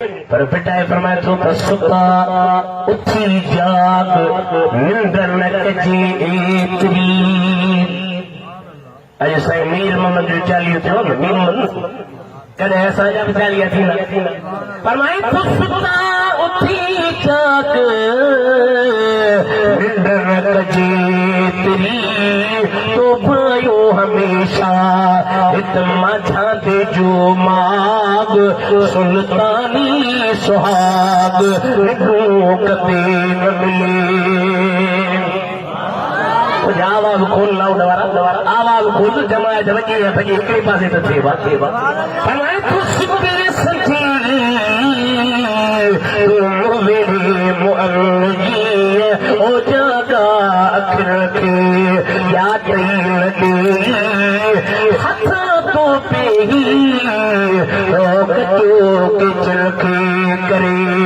पर पिटाए फरमाए तो सुता उठी जाग निंदर न कजी एतरी अॼु साईं मीर मोहम्मद जो चालीहो थियो न मीर मोहम्मद कॾहिं असांजा बि चालीहा थींदा फरमाए तो सुता उठी जाग निंदर न कजी एतरी तो भायो हमेशा हित माझा ते जो माग सुल्तानी सुहाग कते न मिले आवाज खोल लाओ दोबारा आवाज खोल जमाया जबकि भजी हिकिड़े पासे त थे बात फरमाए खुशबू सजी मेरे मुअल्ली ओ जागा अखर के याद लगे हथ तो पे ही कचो के चलके करे